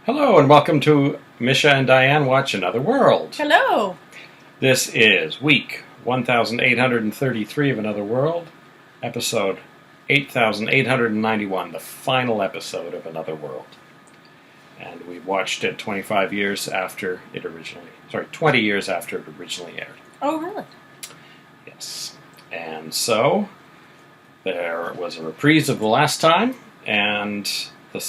Hello and welcome to Misha and Dianne Watch Another World. Hello. This is week 1833 of Another World, episode 8891, the final episode of Another World. And we watched it 20 years after it originally aired. Oh, really? Yes. And so there was a reprise of the last time, and the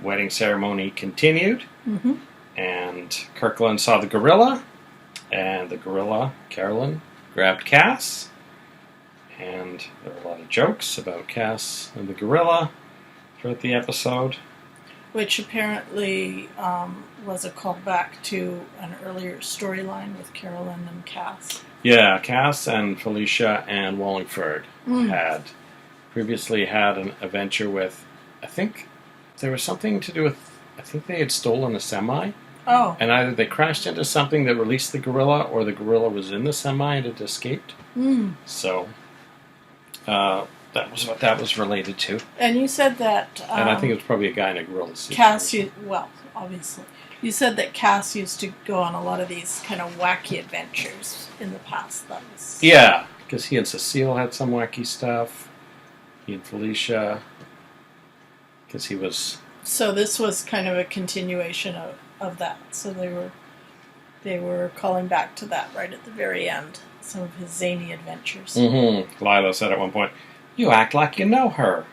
wedding ceremony continued. Mm-hmm. And Kirkland saw the gorilla, and the gorilla, Carolyn, grabbed Cass. And there were a lot of jokes about Cass and the gorilla throughout the episode. Which apparently was a callback to an earlier storyline with Carolyn and Cass. Yeah, Cass and Felicia and Wallingford had previously had an adventure with, I think there was something to do with, I think they had stolen a semi. Oh. And either they crashed into something that released the gorilla, or the gorilla was in the semi and it escaped. So that was what that was related to. And you said that... and I think it was probably a guy in a gorilla suit. Cass, obviously. You said that Cass used to go on a lot of these kind of wacky adventures in the past. That was... Yeah, because he and Cecile had some wacky stuff. He and Felicia, because he was... So this was kind of a continuation of that. So they were calling back to that right at the very end. Some of his zany adventures. Mm-hmm. Lila said at one point, "You act like you know her."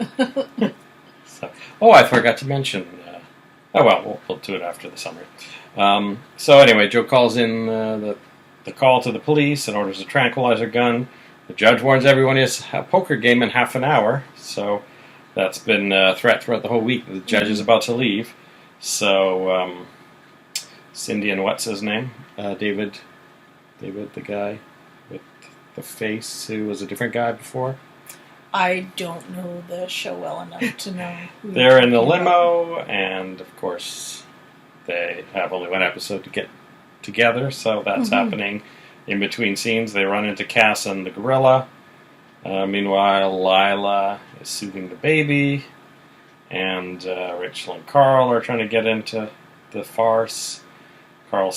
I forgot to mention... we'll do it after the summary. So anyway, Joe calls in the call to the police and orders a tranquilizer gun. The judge warns everyone he has a poker game in half an hour. So that's been a threat throughout the whole week. The judge is about to leave. So Cindy and what's his name? David, the guy with the face who was a different guy before. I don't know the show well enough to know. They're in the limo, and of course, they have only one episode to get together, so that's happening. In between scenes, they run into Cass and the gorilla. Meanwhile, Lila is soothing the baby, and Rachel and Carl are trying to get into the farce. Rachel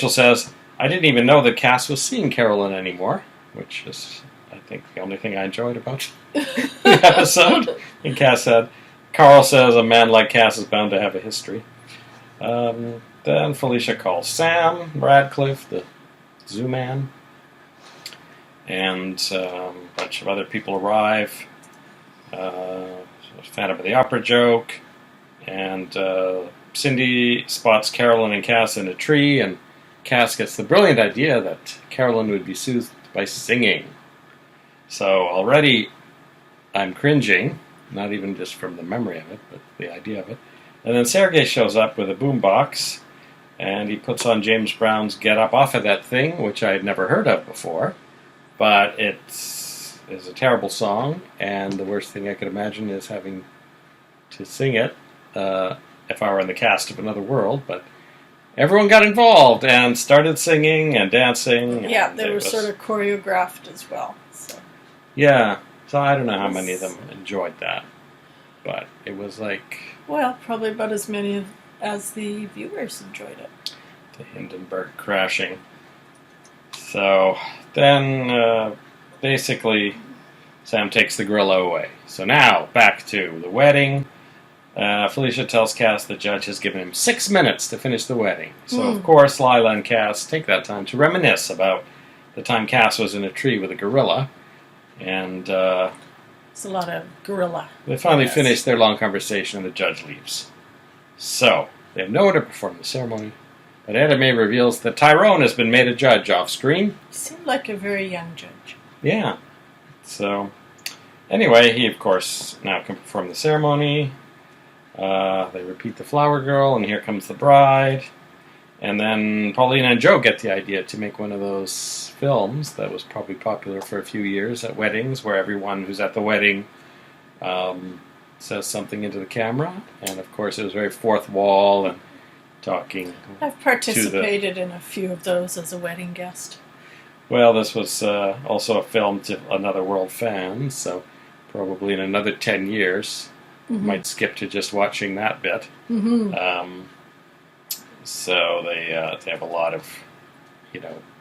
says, "I didn't even know that Cass was seeing Carolyn anymore," which is... I think the only thing I enjoyed about the episode. And Carl says a man like Cass is bound to have a history. Then Felicia calls Sam Radcliffe, the zoo man. And a bunch of other people arrive. Phantom of the Opera joke. And Cindy spots Carolyn and Cass in a tree. And Cass gets the brilliant idea that Carolyn would be soothed by singing. So already I'm cringing, not even just from the memory of it, but the idea of it. And then Sergei shows up with a boombox, and he puts on James Brown's Get Up Off of That Thing, which I had never heard of before. But it's a terrible song, and the worst thing I could imagine is having to sing it if I were in the cast of Another World. But everyone got involved and started singing and dancing. Yeah, they were sort of choreographed as well. So. Yeah, so I don't know how many of them enjoyed that, but it was like... Well, probably about as many as the viewers enjoyed it. The Hindenburg crashing. So then, basically, Sam takes the gorilla away. So now, back to the wedding. Felicia tells Cass the judge has given him 6 minutes to finish the wedding. So, of course, Lila and Cass take that time to reminisce about the time Cass was in a tree with a gorilla. And it's a lot of gorilla. They finally finish their long conversation and the judge leaves. So, they have no one to perform the ceremony. But Anna May reveals that Tyrone has been made a judge off screen. He seemed like a very young judge. Yeah. So, anyway, he of course now can perform the ceremony. They repeat the flower girl, and here comes the bride. And then Paulina and Joe get the idea to make one of those films that was probably popular for a few years at weddings, where everyone who's at the wedding says something into the camera. And of course, it was very fourth wall and talking. I've participated in a few of those as a wedding guest. Well, this was also a film to Another World fans, so probably in another 10 years might skip to just watching that bit. So they have a lot of,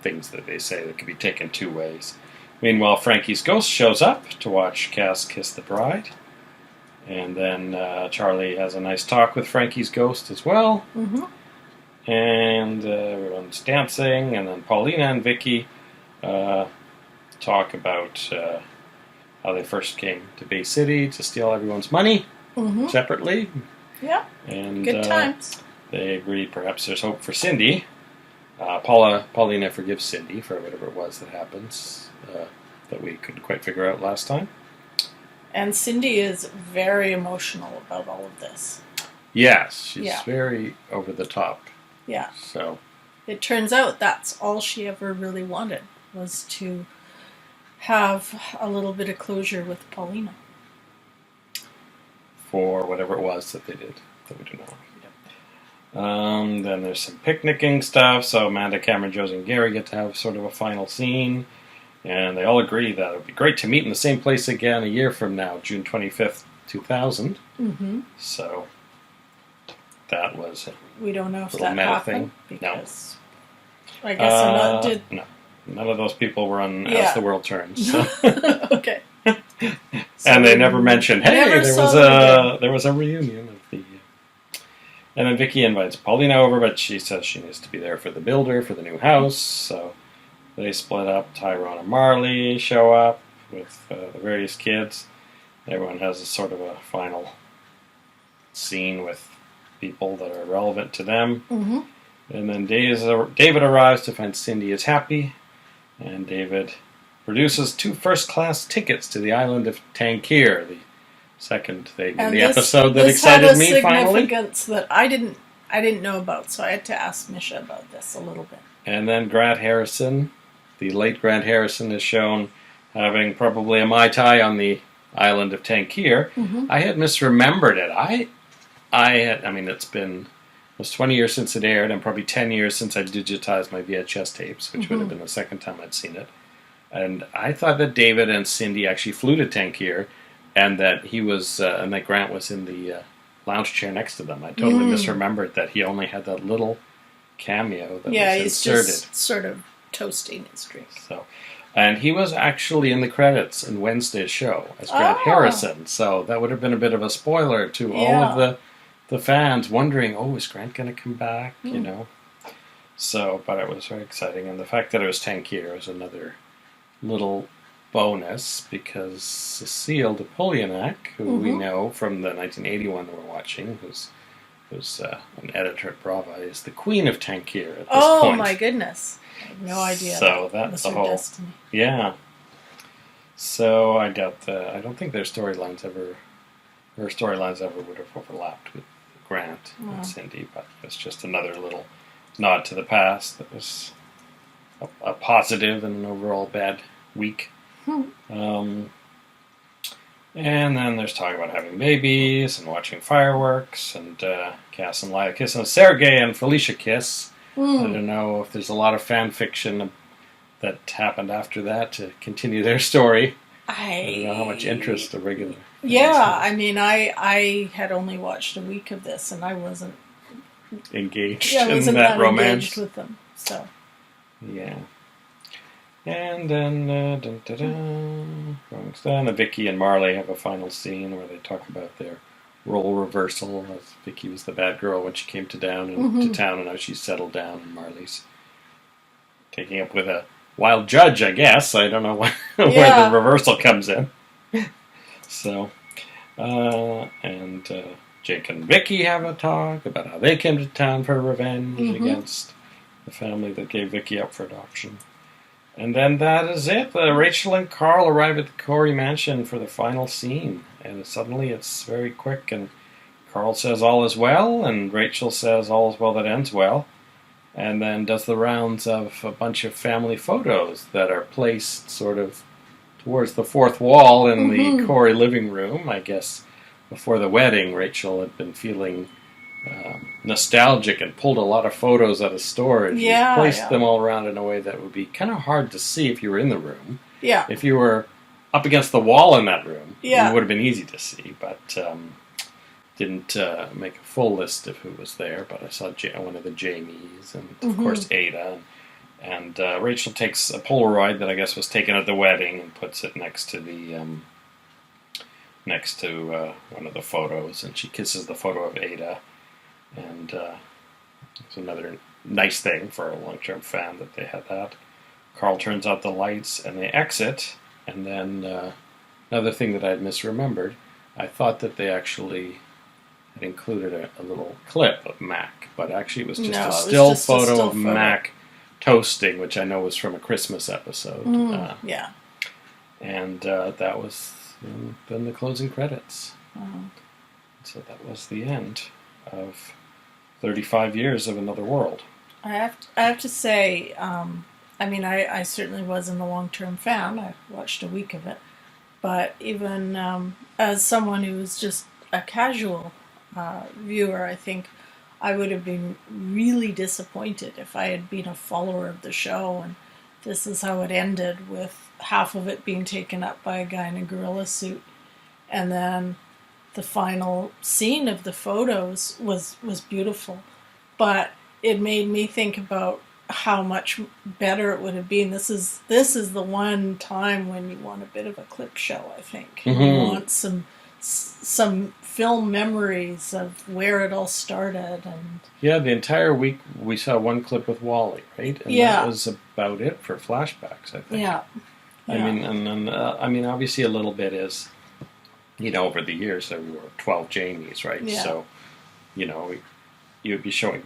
things that they say that can be taken two ways. Meanwhile, Frankie's ghost shows up to watch Cass kiss the bride. And then Charlie has a nice talk with Frankie's ghost as well. And everyone's dancing. And then Paulina and Vicky talk about how they first came to Bay City to steal everyone's money separately. Yeah, and good times. They agree perhaps there's hope for Cindy. Paulina forgives Cindy for whatever it was that happens that we couldn't quite figure out last time. And Cindy is very emotional about all of this. Yes, she's very over the top. Yeah. So it turns out that's all she ever really wanted, was to have a little bit of closure with Paulina. For whatever it was that they did, that we don't know. Then there's some picnicking stuff, so Amanda, Cameron, Josie, and Gary get to have sort of a final scene, and they all agree that it would be great to meet in the same place again a year from now, June 25th, 2000. So that was we don't know if little that meta happened, thing. because I guess No, none of those people were on As the World Turns. So. Okay. And they never mentioned, hey, there was a reunion of the... And then Vicky invites Paulina over, but she says she needs to be there for the builder, for the new house. So they split up. Tyrone and Marley show up with the various kids. Everyone has a sort of a final scene with people that are relevant to them. And then David arrives to find Cindy is happy. And David produces 2 first-class tickets to the island of Tankir, the second thing in the episode that excited me finally. Significance that I didn't know about, so I had to ask Misha about this a little bit. And then Grant Harrison, the late Grant Harrison, is shown having probably a Mai Tai on the island of Tankir. I had misremembered it. It's been almost 20 years since it aired, and probably 10 years since I digitized my VHS tapes, which would have been the second time I'd seen it. And I thought that David and Cindy actually flew to Tankir, and that he was, and that Grant was in the lounge chair next to them. I totally misremembered that he only had that little cameo that was he's inserted. Just sort of toasting his drink. So, and he was actually in the credits in Wednesday's show as Grant Harrison. So that would have been a bit of a spoiler to all of the fans wondering, is Grant going to come back? So, but it was very exciting, and the fact that it was Tankir was another little bonus, because Cecile de Polianak, who we know from the 1981 that we're watching, who's an editor at Brava, is the queen of Tankir at this point. Oh my goodness. I had no idea. So that's the whole destiny. Yeah. So I don't think their storylines ever would have overlapped with Grant and Cindy, but it's just another little nod to the past that was a positive in an overall bad week. And then there's talk about having babies and watching fireworks, and Cass and Lila kiss, and Sergei and Felicia kiss. I don't know if there's a lot of fan fiction that happened after that to continue their story. I don't know how much interest the regular... I had only watched a week of this, and I wasn't... engaged in that romance. Engaged with them, so... Yeah. And then, Vicky and Marley have a final scene where they talk about their role reversal. As Vicky was the bad girl when she came to town, and now she's settled down, and Marley's taking up with a wild judge, I guess. I don't know where the reversal comes in. So, Jake and Vicky have a talk about how they came to town for revenge against the family that gave Vicky up for adoption. And then that is it. Rachel and Carl arrive at the Corey mansion for the final scene. And suddenly it's very quick, and Carl says all is well, and Rachel says all is well that ends well. And then does the rounds of a bunch of family photos that are placed sort of towards the fourth wall in the Corey living room. I guess before the wedding, Rachel had been feeling nostalgic and pulled a lot of photos out of storage and placed them all around in a way that would be kind of hard to see if you were in the room. Yeah. If you were up against the wall in that room, it would have been easy to see. But didn't make a full list of who was there, but I saw one of the Jamies and, of Mm-hmm. course, Ada. And Rachel takes a Polaroid that I guess was taken at the wedding and puts it next to one of the photos, and she kisses the photo of Ada. And it's another nice thing for a long-term fan that they had that. Carl turns out the lights, and they exit. And then another thing that I had misremembered, I thought that they actually had included a little clip of Mac, but actually it was just No, a it was still just a photo still of photo. Mac toasting, which I know was from a Christmas episode. Yeah. And that was then the closing credits. Uh-huh. So that was the end of 35 years of Another World. I have to say, I certainly wasn't a long-term fan. I watched a week of it. But even as someone who was just a casual viewer, I think I would have been really disappointed if I had been a follower of the show and this is how it ended, with half of it being taken up by a guy in a gorilla suit. And then the final scene of the photos was beautiful. But it made me think about how much better it would have been. This is the one time when you want a bit of a clip show, I think. Mm-hmm. You want some film memories of where it all started. And yeah, the entire week we saw one clip with Wally, right? And that was about it for flashbacks, I think. Yeah. I mean, and obviously a little bit is, over the years there were 12 Jamies, right? Yeah. So, you'd be showing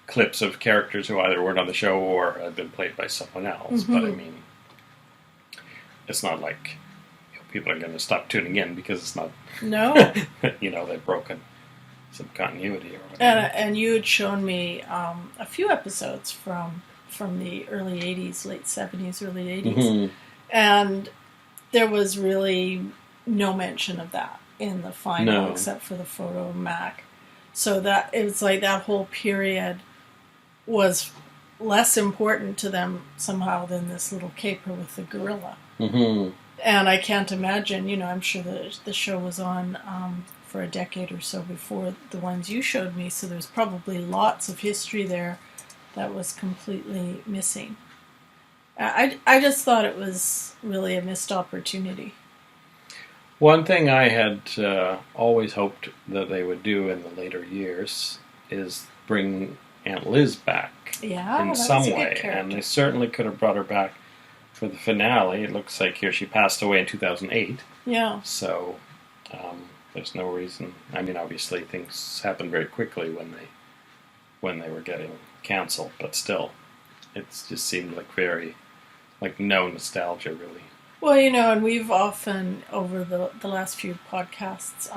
clips of characters who either weren't on the show or had been played by someone else. Mm-hmm. But I mean, it's not like people are going to stop tuning in because it's not. No. They've broken some continuity or whatever. And you had shown me a few episodes from the early 80s, late 70s, early 80s. Mm-hmm. And there was really no mention of that in the final, No. except for the photo of Mac. So that it was like that whole period was less important to them somehow than this little caper with the gorilla. Mm-hmm. And I can't imagine, I'm sure the show was on for a decade or so before the ones you showed me, so there's probably lots of history there that was completely missing. I just thought it was really a missed opportunity. One thing I had always hoped that they would do in the later years is bring Aunt Liz back in some way. And they certainly could have brought her back for the finale. It looks like here she passed away in 2008. Yeah. So there's no reason. I mean, obviously things happened very quickly when they were getting canceled, but still, it just seemed like no nostalgia really. Well, and we've often, over the last few podcasts,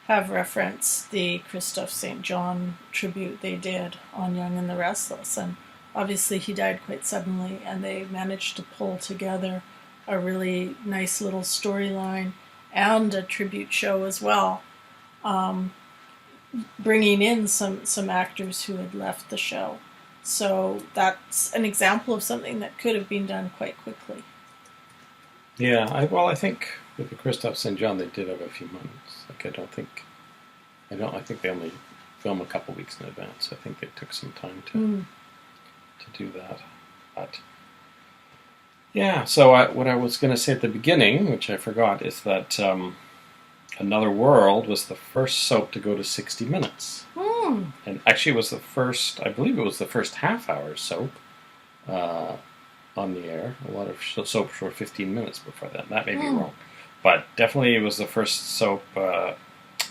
have referenced the Christophe St. John tribute they did on Young and the Restless. And obviously he died quite suddenly, and they managed to pull together a really nice little storyline and a tribute show as well, bringing in some actors who had left the show. So that's an example of something that could have been done quite quickly. Yeah, I think with the Christophe St. John they did have a few months. I think they only film a couple weeks in advance. I think they took some time to do that. But yeah, so what I was going to say at the beginning, which I forgot, is that Another World was the first soap to go to 60 minutes. And actually it was I believe it was the first half-hour soap on the air. A lot of soaps were 15 minutes before that. That may be wrong. But definitely it was the first soap... it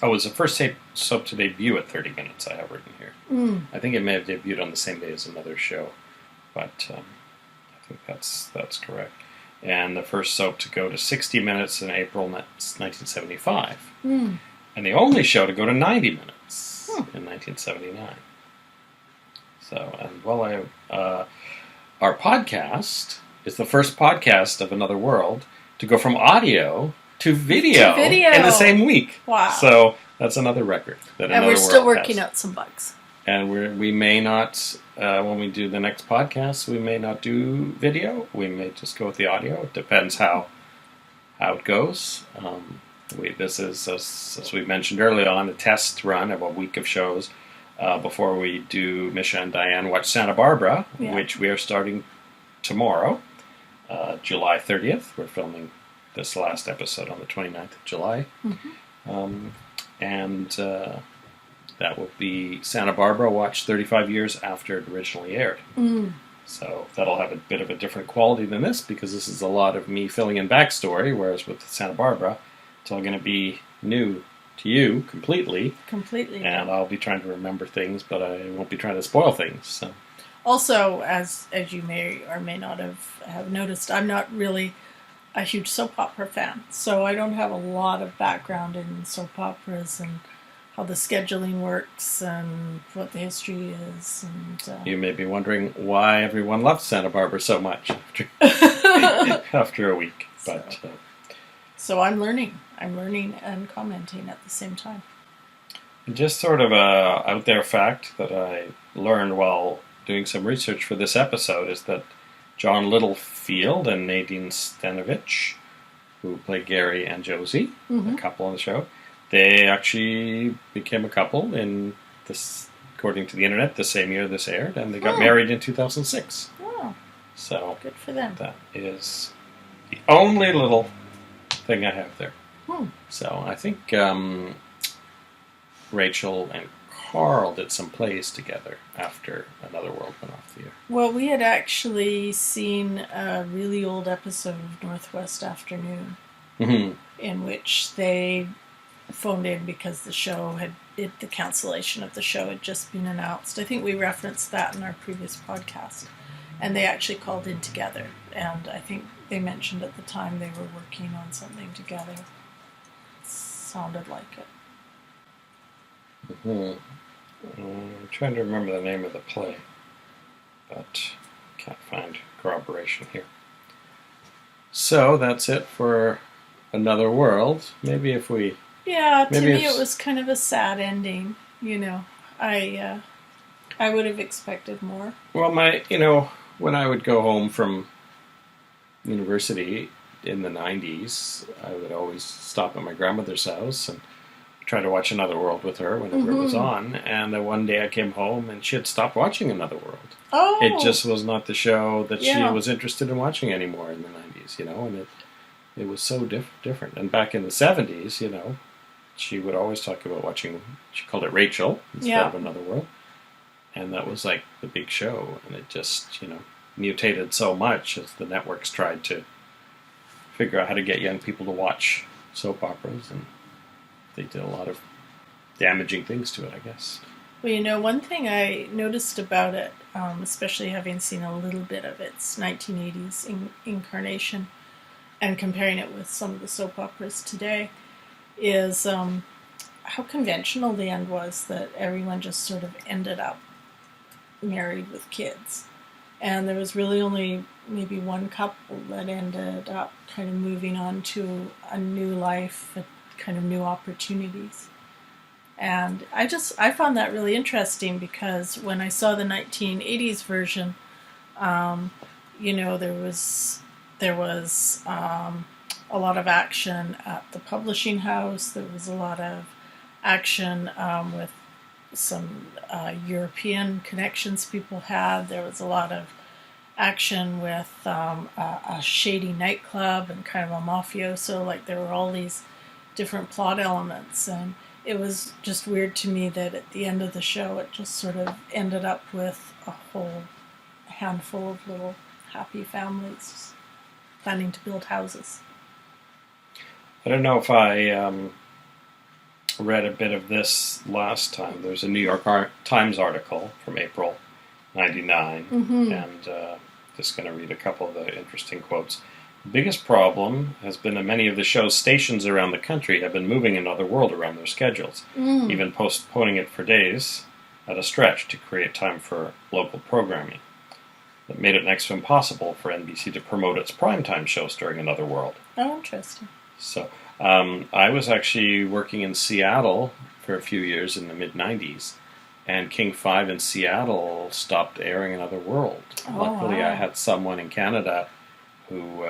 was the first soap to debut at 30 minutes, I have written here. I think it may have debuted on the same day as another show. But I think that's correct. And the first soap to go to 60 minutes in April 1975. And the only show to go to 90 minutes in 1979. So, our podcast is the first podcast of Another World to go from audio to video in the same week. Wow. So that's another record. And we're still working out some bugs. And we may not, when we do the next podcast, we may not do video. We may just go with the audio. It depends how it goes. This is, as we mentioned early on, a test run of a week of shows before we do Misha and Dianne Watch Santa Barbara, which we are starting tomorrow, July 30th. We're filming this last episode on the 29th of July. And that will be Santa Barbara, watched 35 years after it originally aired. So that'll have a bit of a different quality than this, because this is a lot of me filling in backstory, whereas with Santa Barbara, it's all going to be new to you completely. And I'll be trying to remember things, but I won't be trying to spoil things. So. Also, as you may or may not have noticed, I'm not really a huge soap opera fan, so I don't have a lot of background in soap operas and how the scheduling works and what the history is. And you may be wondering why everyone loves Santa Barbara so much after a week. But so I'm learning and commenting at the same time. Just sort of a out there fact that I learned while doing some research for this episode is that John Littlefield and Nadine Stanovich, who play Gary and Josie, a couple on the show, they actually became a couple in this, according to the internet, the same year this aired, and they got married in 2006. Oh, so good for them. That is the only little thing I have there. So I think Rachel and Carl did some plays together after Another World went off the air. Well, we had actually seen a really old episode of Northwest Afternoon in which they phoned in because the cancellation of the show had just been announced. I think we referenced that in our previous podcast. And they actually called in together. And I think they mentioned at the time they were working on something together. It sounded like it. I'm trying to remember the name of the play, but can't find corroboration here. So that's it for Another World. Maybe if we... Yeah, to me it was kind of a sad ending. You know, I would have expected more. Well, when I would go home from university in the 90s, I would always stop at my grandmother's house and try to watch Another World with her whenever it was on. And then one day I came home and she had stopped watching Another World. Oh! It just was not the show that she was interested in watching anymore in the 90s, and it was so different. And back in the 70s, she would always talk about watching, she called it Rachel instead of Another World. And that was like the big show. And it just, mutated so much as the networks tried to figure out how to get young people to watch soap operas. And they did a lot of damaging things to it, I guess. Well, one thing I noticed about it, especially having seen a little bit of its 1980s incarnation and comparing it with some of the soap operas today, is how conventional the end was, that everyone just sort of ended up married with kids. And there was really only maybe one couple that ended up kind of moving on to a new life, kind of new opportunities. And I found that really interesting, because when I saw the 1980s version, there was a lot of action at the publishing house. There was a lot of action with some European connections people had. There was a lot of action with a shady nightclub and kind of a mafioso. Like, there were all these different plot elements, and it was just weird to me that at the end of the show it just sort of ended up with a whole handful of little happy families planning to build houses. I don't know if I read a bit of this last time. There's a New York Times article from April 99, and just going to read a couple of the interesting quotes. The biggest problem has been that many of the show's stations around the country have been moving Another World around their schedules, even postponing it for days at a stretch to create time for local programming. That made it next to impossible for NBC to promote its primetime shows during Another World. Oh, interesting. So, I was actually working in Seattle for a few years in the mid-90s, and King 5 in Seattle stopped airing Another World. Oh, Luckily, wow. I had someone in Canada who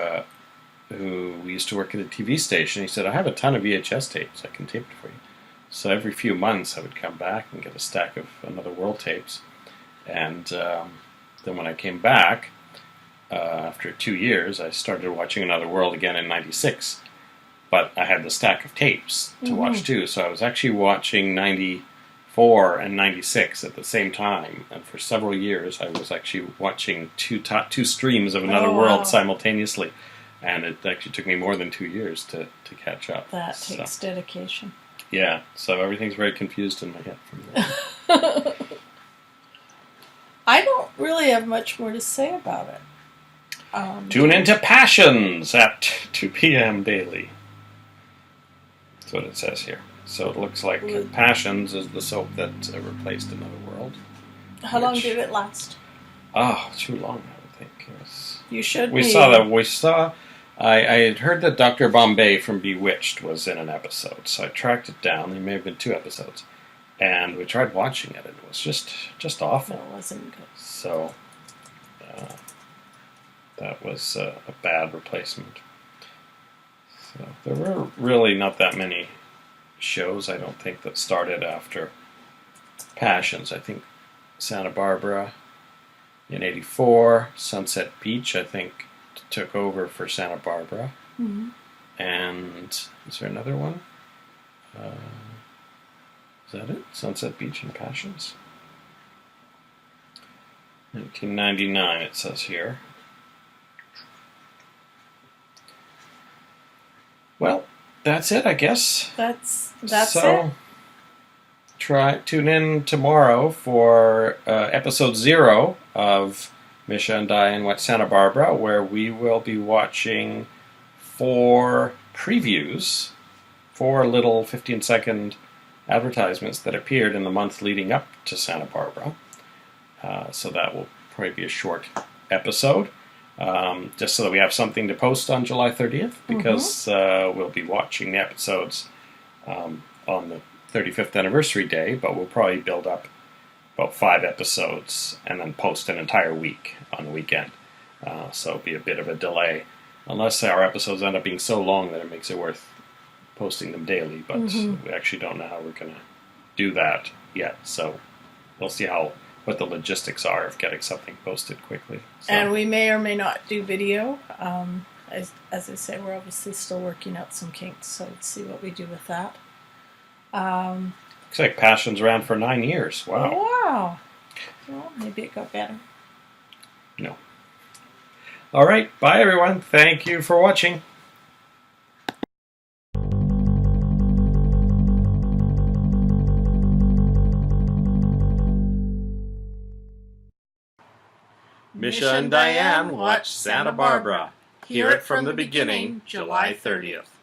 who used to work at a TV station, he said, I have a ton of VHS tapes. I can tape it for you. So every few months I would come back and get a stack of Another World tapes. And then when I came back, after 2 years, I started watching Another World again in '96. But I had the stack of tapes to watch too. So I was actually watching '94 and '96 at the same time. And for several years I was actually watching two streams of Another World simultaneously. And it actually took me more than 2 years to catch up. That takes dedication. Yeah, so everything's very confused in my head from there. I don't really have much more to say about it. Tune into Passions at 2 p.m. daily. That's what it says here. So it looks like Passions is the soap that replaced Another World. How long did it last? Oh, too long, I would think. You should. We saw. I had heard that Dr. Bombay from Bewitched was in an episode, so I tracked it down. There may have been 2 episodes, and we tried watching it. It was just awful. No, it wasn't good. So that was a bad replacement. So there were really not that many shows, I don't think, that started after Passions. I think Santa Barbara in '84, Sunset Beach, I think, took over for Santa Barbara. Mm-hmm. And is there another one? Is that it? Sunset Beach and Passions? 1999, it says here. Well, that's it, I guess. That's so, it. Tune in tomorrow for episode 0 of Misha and Dianne Wet Santa Barbara, where we will be watching 4 previews, 4 little 15-second advertisements that appeared in the month leading up to Santa Barbara. So that will probably be a short episode, just so that we have something to post on July 30th, because we'll be watching the episodes on the 35th anniversary day, but we'll probably build up about 5 episodes and then post an entire week on the weekend. So it'll be a bit of a delay, unless our episodes end up being so long that it makes it worth posting them daily, but we actually don't know how we're going to do that yet, so we'll see what the logistics are of getting something posted quickly. So. And we may or may not do video. As I say, we're obviously still working out some kinks, so let's see what we do with that. Looks like Passions ran for 9 years. Wow. Oh, wow. Well, maybe it got better. No. All right. Bye, everyone. Thank you for watching. Misha and Dianne watch Santa Barbara. Hear it from the beginning, July 30th.